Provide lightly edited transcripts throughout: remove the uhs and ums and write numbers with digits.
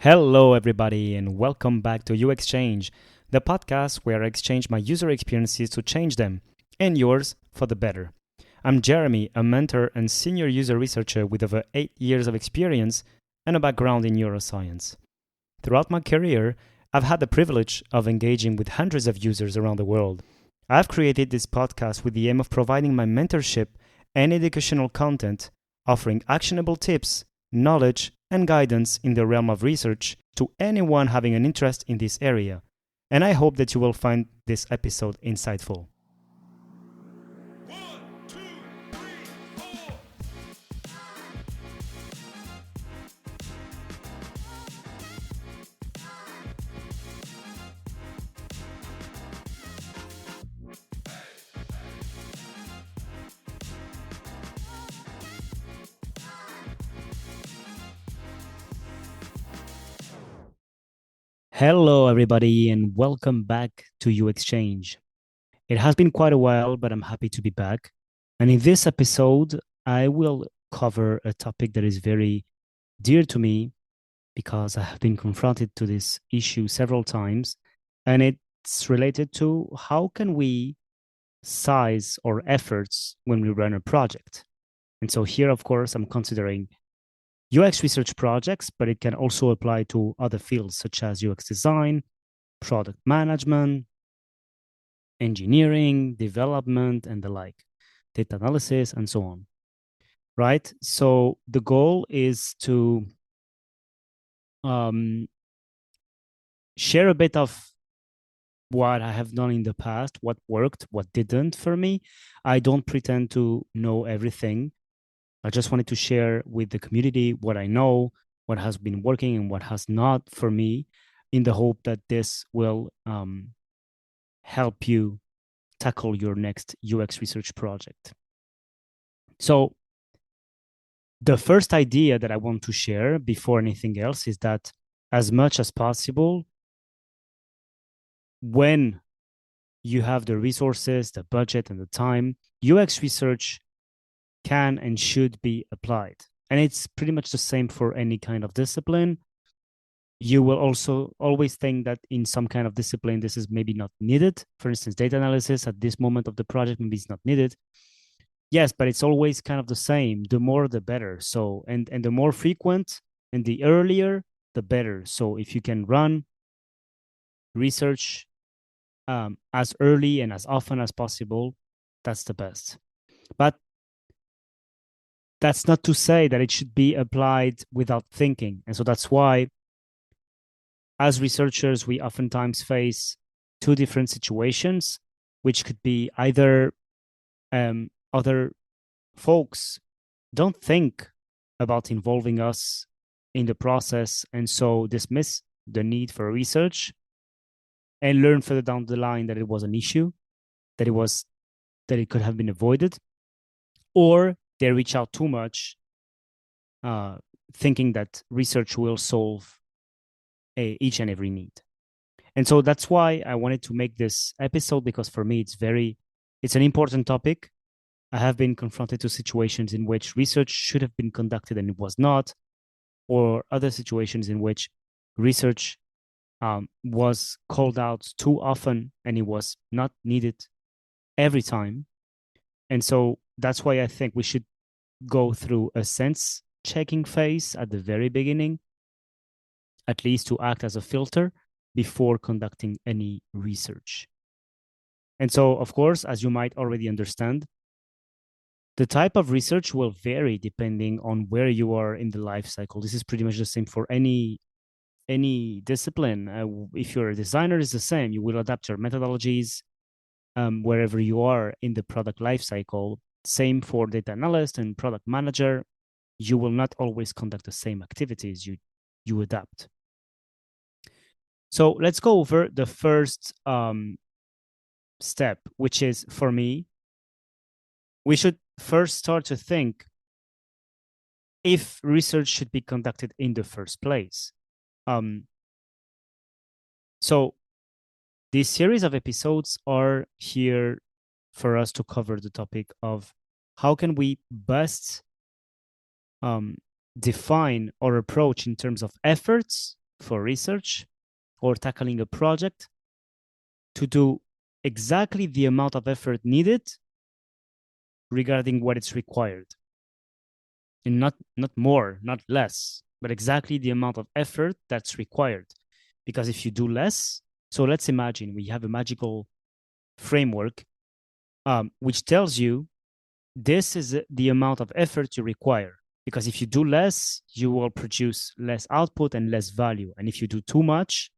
Hello, everybody, and welcome back to You Exchange, the podcast where I exchange my user experiences to change them, and yours for the better. I'm Jeremy, a mentor and senior user researcher with over 8 years of experience and a background in neuroscience. Throughout my career, I've had the privilege of engaging with hundreds of users around the world. I've created this podcast with the aim of providing my mentorship and educational content, offering actionable tips, knowledge, and guidance in the realm of research to anyone having an interest in this area. And I hope that you will find this episode insightful. Hello, everybody, and welcome back to You Exchange. It has been quite a while, but I'm happy to be back. And in this episode, I will cover a topic that is very dear to me because I have been confronted to this issue several times. And it's related to how can we size our efforts when we run a project. And so here, of course, I'm considering UX research projects, but it can also apply to other fields such as UX design, product management, engineering, development, and the like, data analysis, and so on. Right? So the goal is to share a bit of what I have done in the past, what worked, what didn't for me. I don't pretend to know everything. I just wanted to share with the community what I know, what has been working and what has not for me, in the hope that this will help you tackle your next UX research project. So the first idea that I want to share before anything else is that as much as possible, when you have the resources, the budget, and the time, UX research can and should be applied. And it's pretty much the same for any kind of discipline. You will also always think that in some kind of discipline, this is maybe not needed. For instance, data analysis at this moment of the project, maybe it's not needed. Yes, but it's always kind of the same. The more, the better. So, and the more frequent and the earlier, the better. So if you can run research as early and as often as possible, that's the best. But that's not to say that it should be applied without thinking. And so that's why, as researchers, we oftentimes face two different situations, which could be either other folks don't think about involving us in the process and so dismiss the need for research and learn further down the line that it was an issue, that it could have been avoided, or they reach out too much, thinking that research will solve each and every need. And so that's why I wanted to make this episode, because for me it's an important topic. I have been confronted to situations in which research should have been conducted and it was not, or other situations in which research was called out too often and it was not needed every time. And so that's why I think we should go through a sense checking phase at the very beginning, at least to act as a filter before conducting any research. And so, of course, as you might already understand, the type of research will vary depending on where you are in the life cycle. This is pretty much the same for any discipline. If you're a designer, it's the same. You will adapt your methodologies wherever you are in the product life cycle. Same for data analyst and product manager. You will not always conduct the same activities. You adapt. So let's go over the first step, which is, for me, we should first start to think if research should be conducted in the first place. So this series of episodes are here for us to cover the topic of how can we best define our approach in terms of efforts for research or tackling a project to do exactly the amount of effort needed regarding what it's required, and not more, not less, but exactly the amount of effort that's required. Because if you do less, so let's imagine we have a magical framework which tells you this is the amount of effort you require. Because if you do less, you will produce less output and less value. And if you do too much,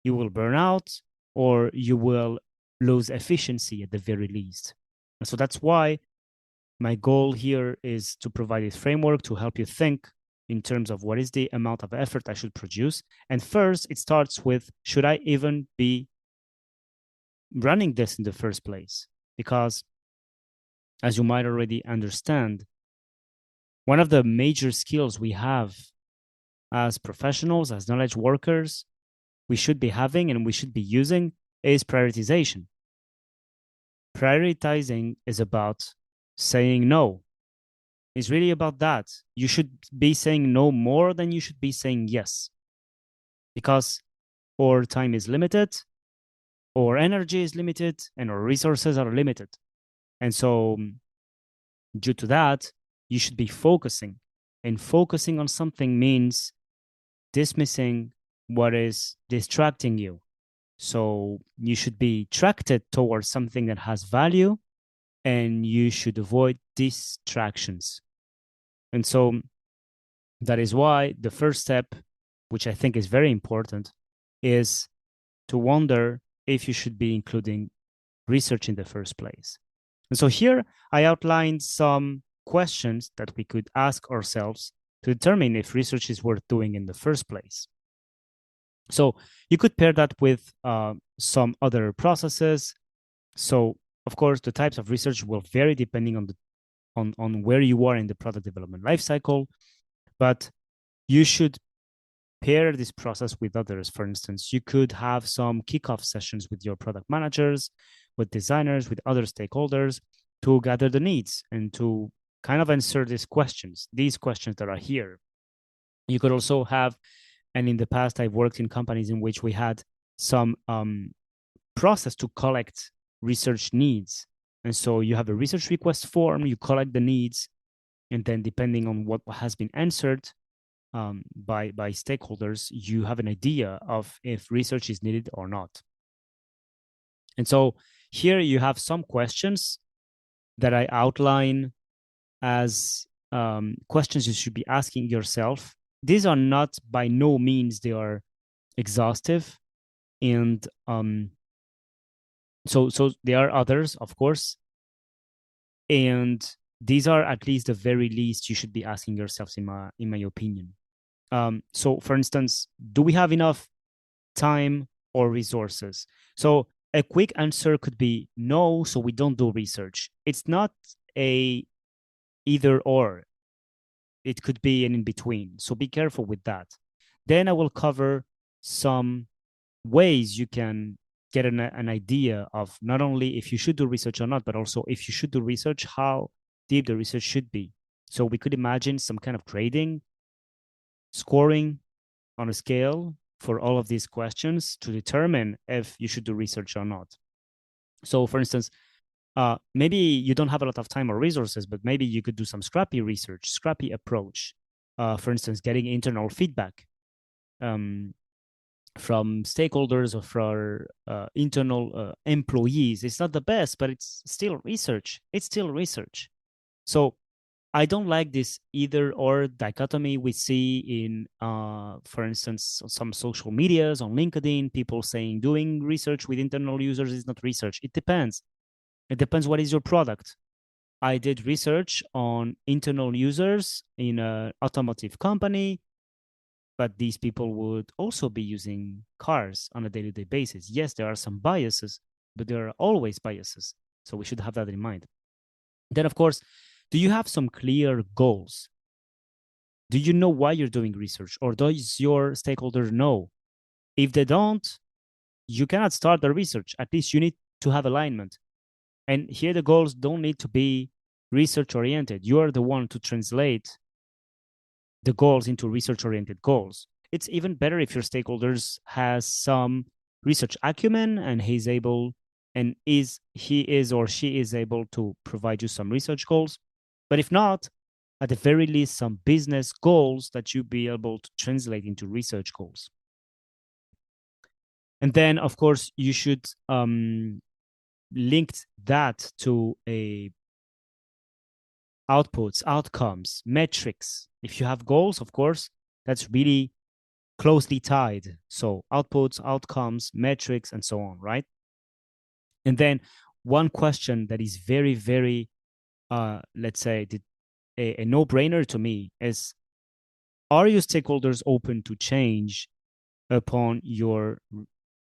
you will burn out or you will lose efficiency at the very least. And so that's why my goal here is to provide a framework to help you think in terms of what is the amount of effort I should produce. And first, it starts with, should I even be running this in the first place? Because as you might already understand, one of the major skills we have as professionals, as knowledge workers, we should be having and we should be using is prioritization. Prioritizing is about saying no. It's really about that. You should be saying no more than you should be saying yes. Because our time is limited, our energy is limited, and our resources are limited. And so, due to that, you should be focusing. And focusing on something means dismissing what is distracting you. So you should be attracted towards something that has value, and you should avoid distractions. And so that is why the first step, which I think is very important, is to wonder if you should be including research in the first place. And so here I outlined some questions that we could ask ourselves to determine if research is worth doing in the first place. So you could pair that with some other processes. So of course, the types of research will vary depending on where you are in the product development lifecycle, but you should pair this process with others. For instance, you could have some kickoff sessions with your product managers, with designers, with other stakeholders to gather the needs and to kind of answer these questions that are here. You could also have, and in the past, I've worked in companies in which we had some process to collect research needs. And so you have a research request form, you collect the needs, and then depending on what has been answered by stakeholders, you have an idea of if research is needed or not. And so here you have some questions that I outline as questions you should be asking yourself. These are not, by no means, they are exhaustive. And so there are others, of course. And these are at least the very least you should be asking yourselves, in my opinion. So for instance, do we have enough time or resources? So a quick answer could be no, so we don't do research. It's not a either or. It could be an in between. So be careful with that. Then I will cover some ways you can get an idea of not only if you should do research or not, but also if you should do research, how deep the research should be. So we could imagine some kind of grading, scoring on a scale for all of these questions to determine if you should do research or not. So for instance, maybe you don't have a lot of time or resources, but maybe you could do some scrappy research, scrappy approach. For instance, getting internal feedback from stakeholders or from internal employees. It's not the best, but it's still research. It's still research. So I don't like this either or dichotomy we see in, for instance, some social medias on LinkedIn, people saying doing research with internal users is not research. It depends. It depends what is your product. I did research on internal users in an automotive company, but these people would also be using cars on a day-to-day basis. Yes, there are some biases, but there are always biases. So we should have that in mind. Then, of course, do you have some clear goals? Do you know why you're doing research? Or does your stakeholder know? If they don't, you cannot start the research. At least you need to have alignment. And here the goals don't need to be research-oriented. You are the one to translate the goals into research-oriented goals. it's even better if your stakeholders has some research acumen and he is or she is able to provide you some research goals. But if not, at the very least, some business goals that you be able to translate into research goals. And then, of course, you should link that to a outputs, outcomes, metrics. If you have goals, of course, that's really closely tied. So outputs, outcomes, metrics, and so on, right? And then one question that is very, very, let's say, a no-brainer to me is, are your stakeholders open to change upon your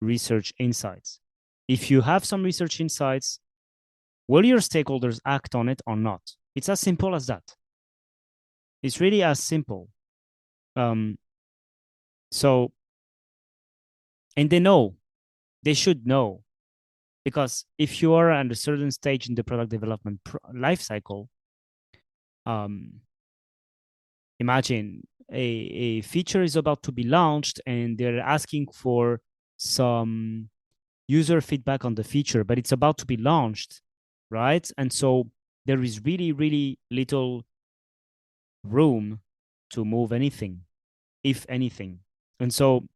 research insights? If you have some research insights, will your stakeholders act on it or not? It's as simple as that. It's really as simple. So, and they should know, because if you are at a certain stage in the product development life cycle, imagine a feature is about to be launched and they're asking for some user feedback on the feature, but it's about to be launched, right? And so there is really, really little room to move anything, if anything. And so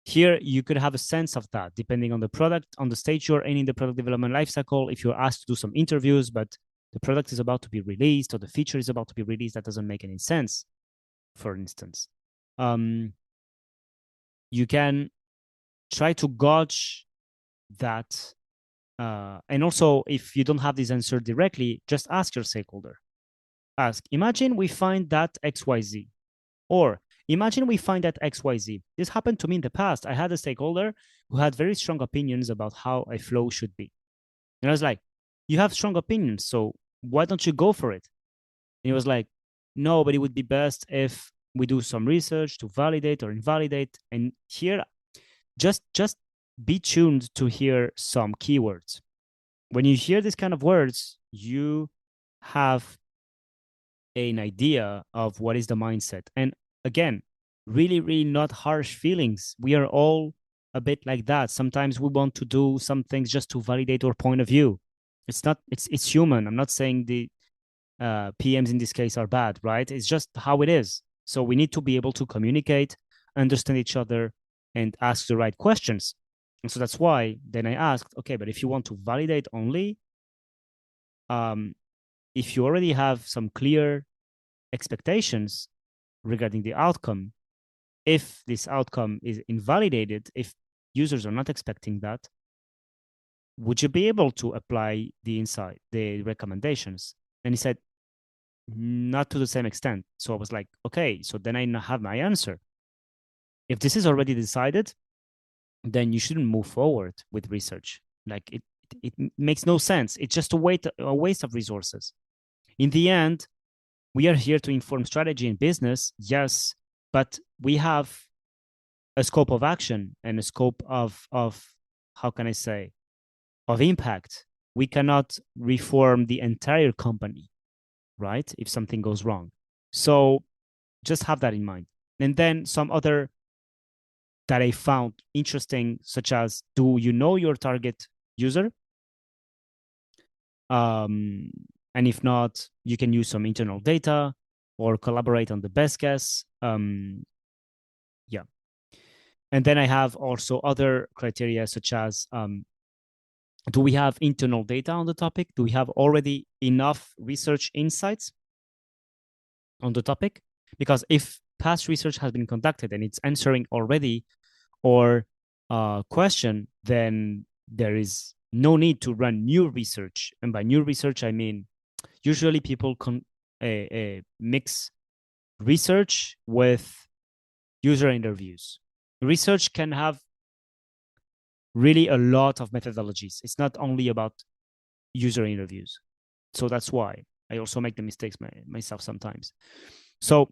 here you could have a sense of that depending on the product, on the stage you're in the product development lifecycle. If you're asked to do some interviews, but the product is about to be released or the feature is about to be released, that doesn't make any sense, for instance. You can try to gauge that. And also, if you don't have this answer directly, just ask your stakeholder. Ask, imagine we find that XYZ. Or imagine we find that XYZ. This happened to me in the past. I had a stakeholder who had very strong opinions about how a flow should be. And I was like, you have strong opinions, so why don't you go for it? And he was like, no, but it would be best if we do some research to validate or invalidate. And here, just be tuned to hear some keywords. When you hear these kind of words, you have an idea of what is the mindset. And again, really, really not harsh feelings. We are all a bit like that. Sometimes we want to do some things just to validate our point of view. It's human. I'm not saying the PMs in this case are bad, right? It's just how it is. So we need to be able to communicate, understand each other, and ask the right questions. And so that's why then I asked, okay, but if you want to validate only, if you already have some clear expectations regarding the outcome, if this outcome is invalidated, if users are not expecting that, would you be able to apply the recommendations? And he said, not to the same extent. So I was like, okay, so then I have my answer. If this is already decided, then you shouldn't move forward with research. Like it makes no sense. It's just a waste of resources. In the end, we are here to inform strategy and business, yes, but we have a scope of action and a scope of how can I say, of impact. We cannot reform the entire company, right? If something goes wrong. So just have that in mind. And then some other that I found interesting, such as, do you know your target user? And if not, you can use some internal data or collaborate on the best guess. Yeah. And then I have also other criteria, such as, do we have internal data on the topic? Do we have already enough research insights on the topic? Because if past research has been conducted and it's answering already or question, then there is no need to run new research. And by new research, I mean, usually people mix research with user interviews. Research can have really a lot of methodologies. It's not only about user interviews. So that's why I also make the mistakes myself sometimes. So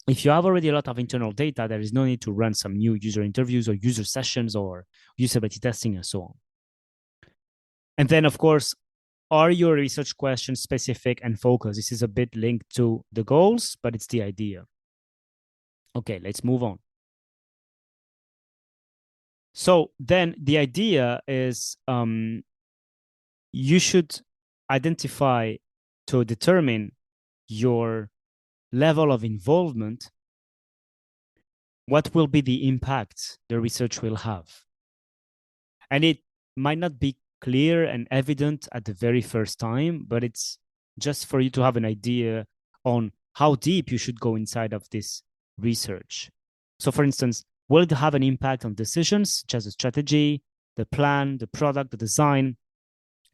if you have already a lot of internal data, there is no need to run some new user interviews or user sessions or usability testing and so on. And then, of course, are your research questions specific and focused? This is a bit linked to the goals, but it's the idea. Okay, let's move on. So then the idea is you should identify to determine your level of involvement, what will be the impact the research will have. And it might not be clear and evident at the very first time, but it's just for you to have an idea on how deep you should go inside of this research. So, for instance, will it have an impact on decisions, such as the strategy, the plan, the product, the design?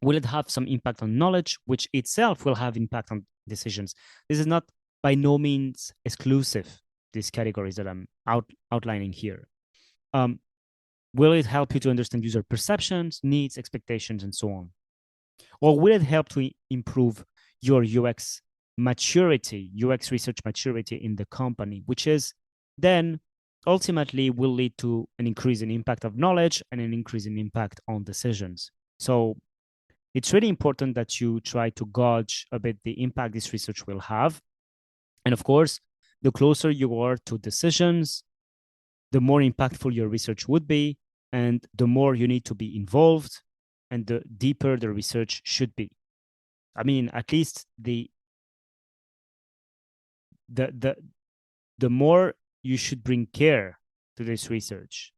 Will it have some impact on knowledge, which itself will have impact on decisions? This is not by no means exclusive, these categories that I'm outlining here. Um, will it help you to understand user perceptions, needs, expectations, and so on? Or will it help to improve your UX maturity, UX research maturity in the company, which is then ultimately will lead to an increase in impact of knowledge and an increase in impact on decisions. So it's really important that you try to gauge a bit the impact this research will have. And of course, the closer you are to decisions, the more impactful your research would be, and the more you need to be involved, and the deeper the research should be. I mean, at least the the more you should bring care to this research.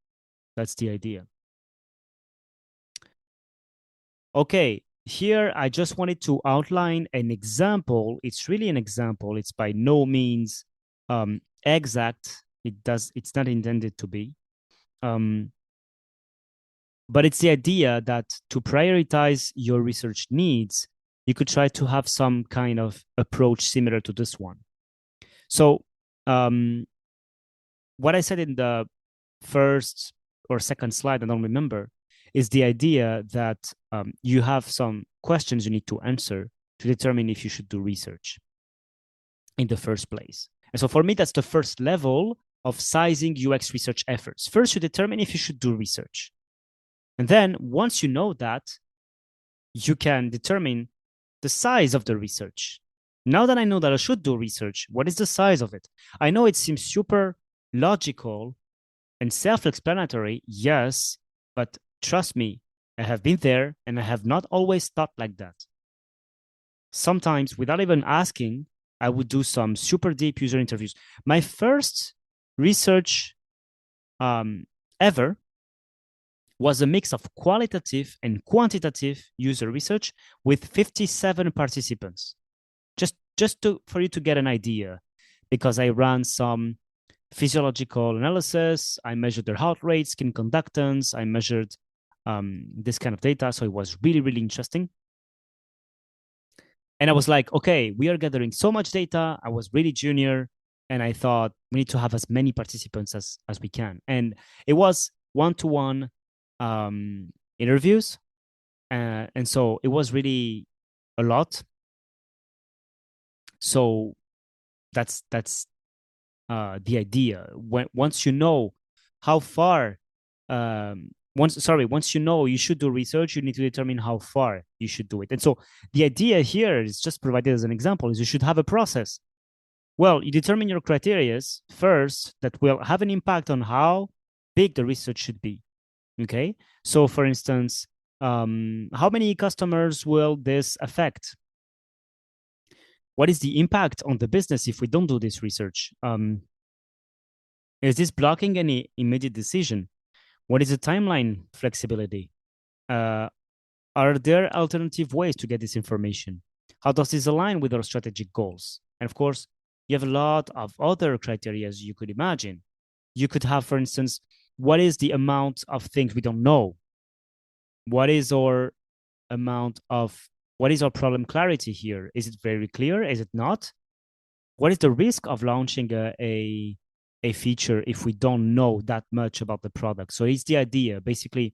That's the idea. Okay, here I just wanted to outline an example. It's really an example. It's by no means exact. It's not intended to be. But it's the idea that to prioritize your research needs, you could try to have some kind of approach similar to this one. So what I said in the first or second slide, I don't remember, is the idea that you have some questions you need to answer to determine if you should do research in the first place. And so for me, that's the first level of sizing UX research efforts. First, you determine if you should do research. And then once you know that, you can determine the size of the research. Now that I know that I should do research, what is the size of it? I know it seems super logical and self-explanatory, yes, but trust me, I have been there and I have not always thought like that. Sometimes, without even asking, I would do some super deep user interviews. My first research ever was a mix of qualitative and quantitative user research with 57 participants. For you to get an idea, because I ran some physiological analysis, I measured their heart rate, skin conductance, I measured this kind of data. So it was really, really interesting. And I was like, okay, we are gathering so much data. I was really junior, and I thought we need to have as many participants as we can. And it was one-to-one interviews. And so it was really a lot. So that's the idea. Once you know how far, once you know you should do research, you need to determine how far you should do it. And so the idea here is just provided as an example is you should have a process. Well, you determine your criteria first that will have an impact on how big the research should be. Okay. So for instance, how many customers will this affect? What is the impact on the business if we don't do this research? Is this blocking any immediate decision? What is the timeline flexibility? Are there alternative ways to get this information? How does this align with our strategic goals? And of course, you have a lot of other criteria as you could imagine. You could have, for instance, what is the amount of things we don't know? What is our problem clarity here? Is it very clear? Is it not? What is the risk of launching a feature if we don't know that much about the product? So it's the idea. Basically,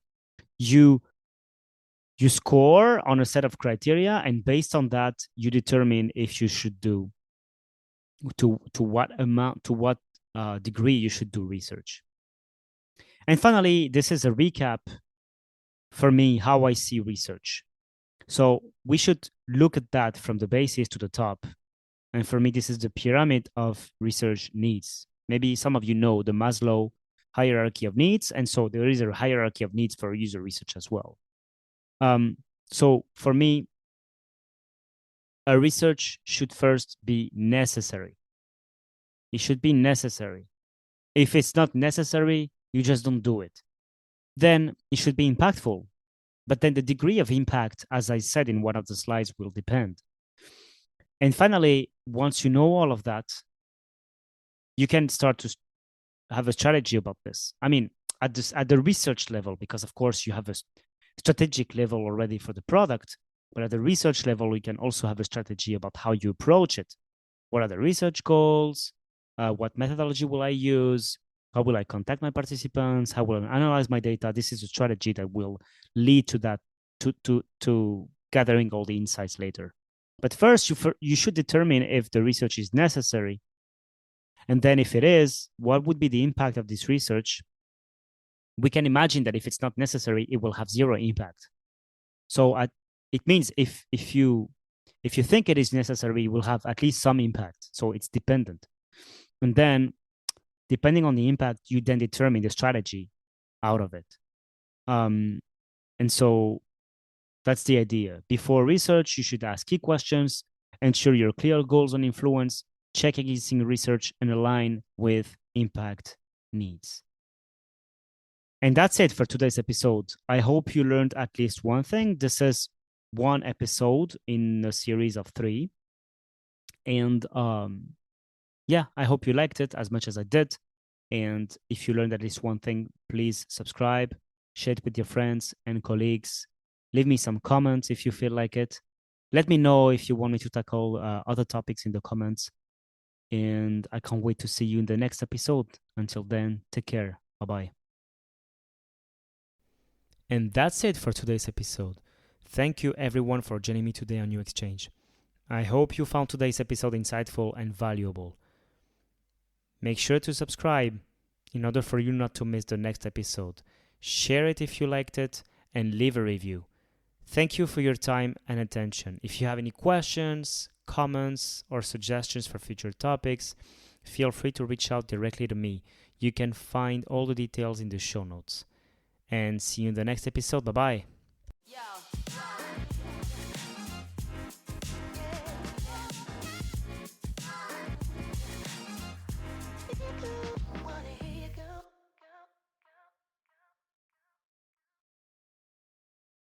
you score on a set of criteria, and based on that, you determine if you should do to what amount, to what degree you should do research. And finally, this is a recap for me how I see research. So we should look at that from the basis to the top. And for me, this is the pyramid of research needs. Maybe some of you know the Maslow hierarchy of needs, and so there is a hierarchy of needs for user research as well. So for me, a research should first be necessary. It should be necessary. If it's not necessary, you just don't do it. Then it should be impactful. But then the degree of impact, as I said in one of the slides, will depend. And finally, once you know all of that, you can start to have a strategy about this. I mean, at the research level, because of course you have a strategic level already for the product, but at the research level, we can also have a strategy about how you approach it. What are the research goals? What methodology will I use? How will I contact my participants? How will I analyze my data? This is a strategy that will lead to that, to gathering all the insights later. But first, you should determine if the research is necessary. And then if it is, what would be the impact of this research? We can imagine that if it's not necessary, it will have zero impact. So it means if you think it is necessary, it will have at least some impact. So it's dependent. And then depending on the impact, you then determine the strategy out of it. And so that's the idea. Before research, you should ask key questions, ensure your clear goals on influence, check existing research, and align with impact needs. And that's it for today's episode. I hope you learned at least one thing. This is one episode in a series of 3. And yeah, I hope you liked it as much as I did. And if you learned at least one thing, please subscribe, share it with your friends and colleagues. Leave me some comments if you feel like it. Let me know if you want me to tackle other topics in the comments. And I can't wait to see you in the next episode. Until then, take care. Bye-bye. And that's it for today's episode. Thank you everyone for joining me today on New Exchange. I hope you found today's episode insightful and valuable. Make sure to subscribe in order for you not to miss the next episode. Share it if you liked it and leave a review. Thank you for your time and attention. If you have any questions, comments, or suggestions for future topics, feel free to reach out directly to me. You can find all the details in the show notes. And see you in the next episode. Bye-bye. Yeah.